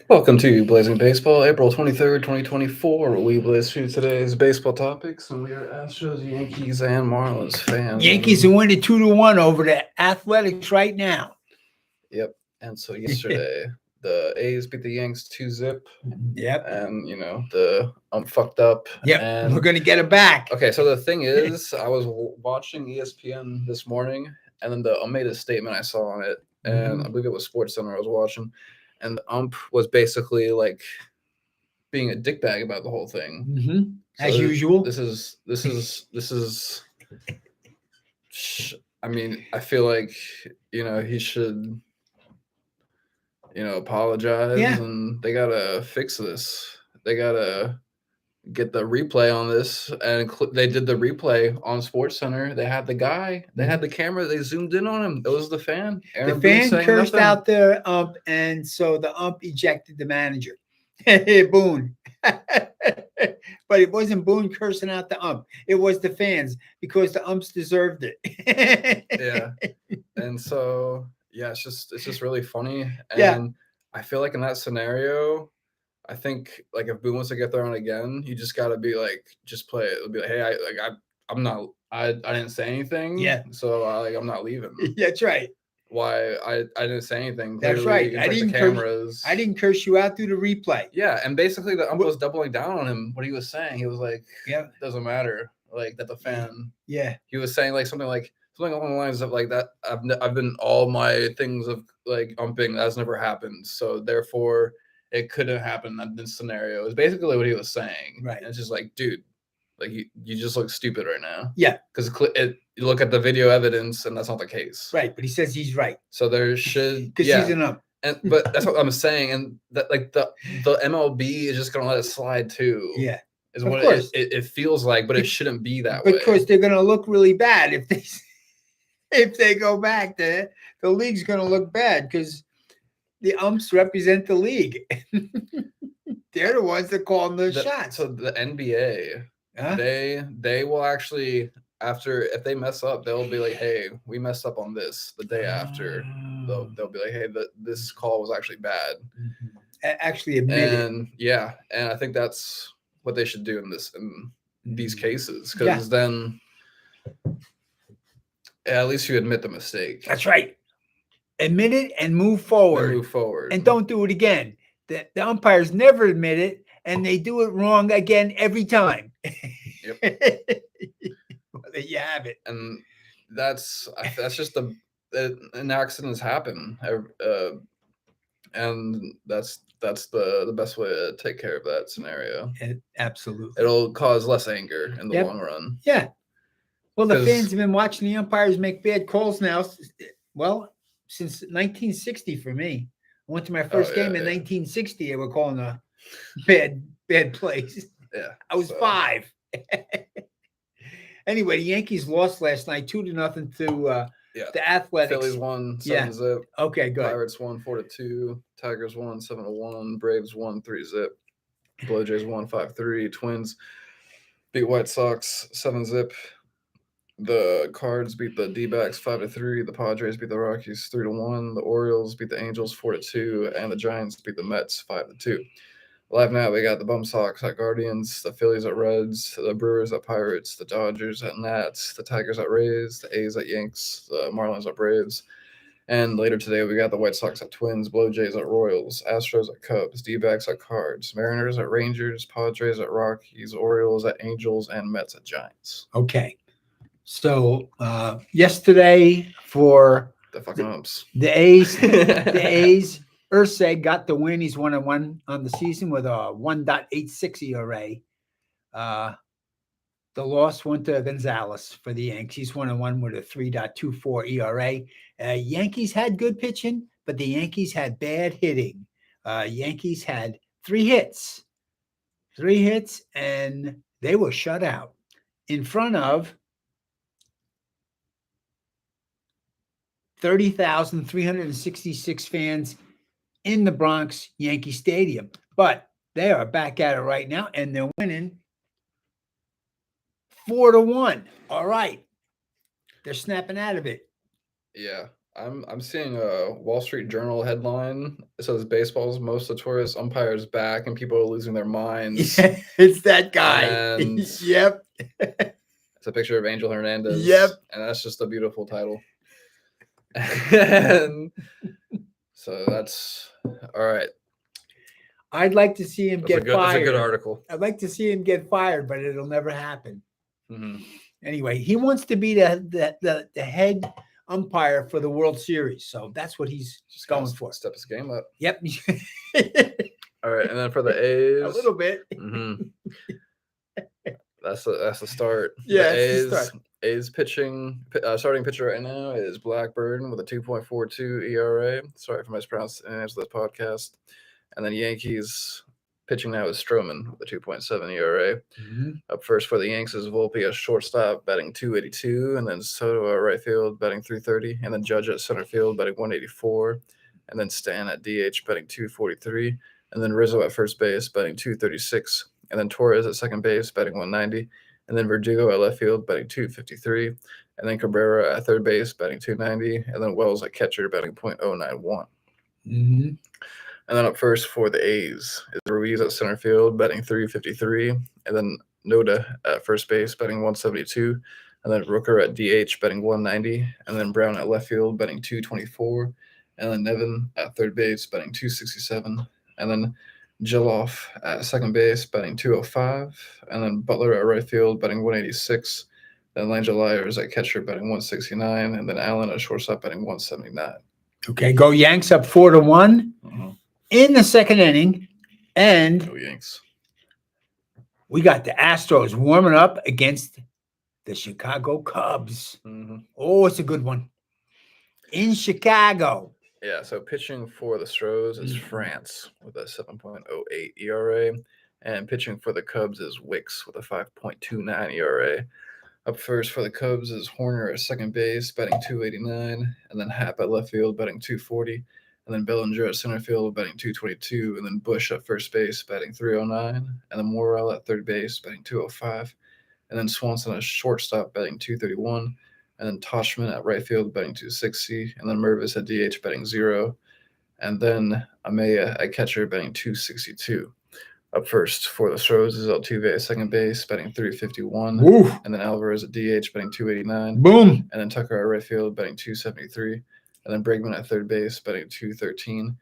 Welcome to Blazing Baseball, April 23rd, 2024. We blaze through today's baseball topics, and we are Astros, Yankees, and Marlins fans. Yankees are winning 2-1 over the Athletics right now. Yep. And so yesterday, the A's beat the Yanks 2-zip. Yep. And, the fucked up. Yep. And we're going to get it back. Okay, so the thing is, I was watching ESPN this morning, and then the made a statement I saw on it, and I believe it was SportsCenter I was watching, and the ump was basically like being a dickbag about the whole thing. As usual. This is. I mean, I feel like he should apologize, and they gotta fix this. They gotta get the replay on this, and they did the replay on SportsCenter. They had the guy, they had the camera, they zoomed in on him. It was the fan. The fan cursed out the ump, and so the ump ejected the manager. Boone. But it wasn't Boone cursing out the ump. It was the fans, because the umps deserved it. Yeah. And so, yeah, it's just really funny. And I feel like in that scenario, I think like if Boone wants to get thrown again, you just got to be like, just play it. It'll be like, hey, I didn't say anything. Yeah. So I'm not leaving. Yeah, that's right. Why I didn't say anything. That's Clearly, right. I didn't curse you out through the replay. Yeah, and basically the ump was doubling down on him. What he was saying, he was like, "Yeah, doesn't matter." Like that the fan. Yeah. He was saying like something along the lines of like that. I've been all my things of like umping that's never happened. So therefore, it couldn't happen in this scenario. Is basically what he was saying. Right. And it's just like, dude, like you just look stupid right now. Yeah. Because you look at the video evidence, and that's not the case. Right, but he says he's right. So there should because he's an ump. But that's what I'm saying, and that like the MLB is just gonna let it slide too. Yeah, is what it feels like, but it shouldn't be that way. Because they're gonna look really bad if they go back there. The league's gonna look bad because the umps represent the league. They're the ones that call the shots. So the NBA, they will actually, after if they mess up, they'll be like, hey, we messed up on this. The day after, they'll be like, hey, this call was actually bad. Actually admit it. And and I think that's what they should do in these cases, because then at least you admit the mistake. That's right. Admit it and move forward. And don't do it again. The umpires never admit it, and they do it wrong again every time. Yep. Well, there you have it. And that's just an accidents happen, and that's the best way to take care of that scenario. Absolutely. It'll cause less anger in the long run. Yeah. Well, the fans have been watching the umpires make bad calls now. Well, since 1960 for me. I went to my first game in 1960. They were calling a bad plays. Yeah. I was 5. Anyway, the Yankees lost last night 2-0 to the Athletics. Phillies won 7-zip. Okay, good. Pirates won 4-2. Tigers won 7-1. Braves won 3-zip. Blue Jays won 5-3. Twins beat White Sox 7-zip. The Cards beat the D-backs 5-3. The Padres beat the Rockies 3-1. The Orioles beat the Angels 4-2, and the Giants beat the Mets 5-2. Live now, we got the Bum Sox at Guardians, the Phillies at Reds, the Brewers at Pirates, the Dodgers at Nats, the Tigers at Rays, the A's at Yanks, the Marlins at Braves. And later today, we got the White Sox at Twins, Blue Jays at Royals, Astros at Cubs, D-backs at Cards, Mariners at Rangers, Padres at Rockies, Orioles at Angels, and Mets at Giants. Okay. So yesterday for the fucking umps, the A's, Ursay got the win. He's 1-1 on the season with a 1.86 ERA. The loss went to Gonzalez for the Yankees. He's 1-1 with a 3.24 ERA. Yankees had good pitching, but the Yankees had bad hitting. Yankees had 3 hits, and they were shut out in front of 30,366 fans in the Bronx Yankee Stadium. But they are back at it right now, and they're winning 4-1. All right. They're snapping out of it. Yeah. I'm seeing a Wall Street Journal headline. It says baseball's most notorious umpires back, and people are losing their minds. Yeah, it's that guy. And Yep. it's a picture of Angel Hernandez. Yep. And that's just a beautiful title. And so that's all right. I'd like to see him get That's fired. a good article. I'd like to see him get fired, but it'll never happen. Mm-hmm. Anyway, he wants to be the head umpire for the World Series, so that's what he's just going for. Step his game up. Yep. All right, and then for the A's, a little bit. Mm-hmm. That's the start. Yeah, the it's the start. A's pitching starting pitcher right now is Blackburn with a 2.42 ERA. Sorry if I mispronounced the names of this podcast. And then Yankees pitching now is Stroman with a 2.7 ERA. Mm-hmm. Up first for the Yanks is Volpe, a shortstop, batting 282, and then Soto at right field, batting 330, and then Judge at center field, batting 184, and then Stan at DH, batting 243, and then Rizzo at first base, batting 236, and then Torres at second base, batting 190, and then Verdugo at left field, batting 253, and then Cabrera at third base, batting 290, and then Wells at catcher, batting .091. Mm-hmm. And then up first for the A's is Ruiz at center field, batting 353, and then Noda at first base, batting 172, and then Rooker at DH, batting 190, and then Brown at left field, batting 224, and then Nevin at third base, batting 267, and then Geloff at second base, batting 205, and then Butler at right field, batting 186, then Langella Lyers at catcher, batting 169, and then Allen at shortstop, batting 179. Okay, go Yanks up 4-1. Uh-huh. In the second inning, and Go Yanks. We got the Astros warming up against the Chicago Cubs. Mm-hmm. Oh, it's a good one. In Chicago. Yeah, so pitching for the Astros is France with a 7.08 ERA, and pitching for the Cubs is Wicks with a 5.29 ERA. Up first for the Cubs is Horner at second base, batting 289, and then Happ at left field, batting 240. And then Bellinger at center field, batting 222, and then Bush at first base, batting 309, and then Morrell at third base, batting 205, and then Swanson at shortstop, batting 231, and then Toshman at right field, batting 260, and then Mervis at DH, batting 0, and then Amaya at catcher, batting 262. Up first for the Astros is Altuve at second base, batting 351, Woo. and then Alvarez at DH, batting 289, Boom, and then Tucker at right field, batting 273. And then Bregman at third base, batting 213.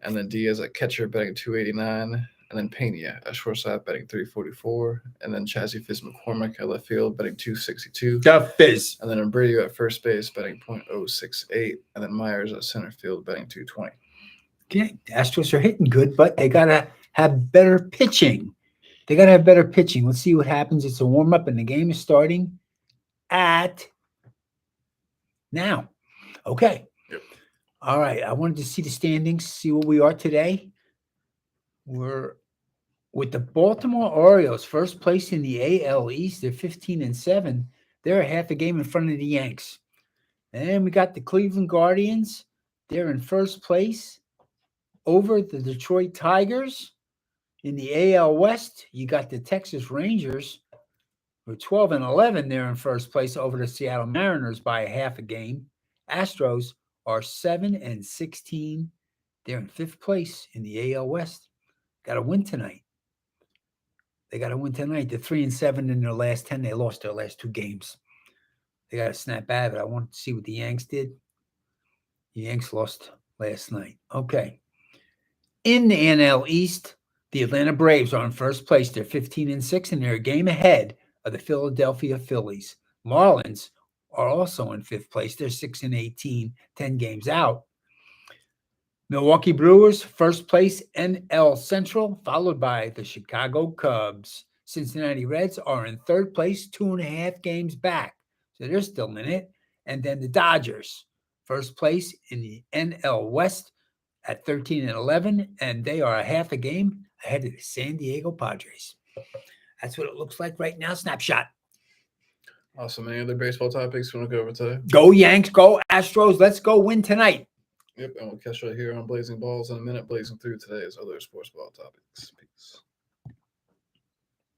And then Diaz at catcher, batting 289. And then Pena at shortstop, batting 344. And then Chazzy Fizz-McCormick at left field, batting 262. The Fizz. And then Abreu at first base, batting .068. And then Myers at center field, batting 220. Okay, the Astros are hitting good, but they got to have better pitching. Let's see what happens. It's a warm-up, and the game is starting at now. Okay. Yep. All right. I wanted to see the standings, see where we are today. We're with the Baltimore Orioles, first place in the AL East. They're 15-7. They're a half a game in front of the Yanks. And we got the Cleveland Guardians. They're in first place over the Detroit Tigers. In the AL West, you got the Texas Rangers. We're 12-11. They're in first place over the Seattle Mariners by a half a game. Astros are 7-16. They're in fifth place in the AL West. Got to win tonight. They're 3-7 in their last 10. They lost their last 2 games. They got to snap out of it. I want to see what the Yanks did. The Yanks lost last night. Okay. In the NL East, the Atlanta Braves are in first place. They're 15-6, and they're a game ahead of the Philadelphia Phillies. Marlins are also in fifth place. They're 6-18, 10 games out. Milwaukee Brewers, first place, NL Central, followed by the Chicago Cubs. Cincinnati Reds are in third place, 2.5 games back. So they're still in it. And then the Dodgers, first place in the NL West at 13-11, and they are a half a game ahead of the San Diego Padres. That's what it looks like right now. Snapshot. Awesome. Any other baseball topics you want to go over today? Go Yanks, go Astros. Let's go win tonight. Yep, and we'll catch you here on Blazing Balls in a minute, blazing through today's other sports ball topics. Peace.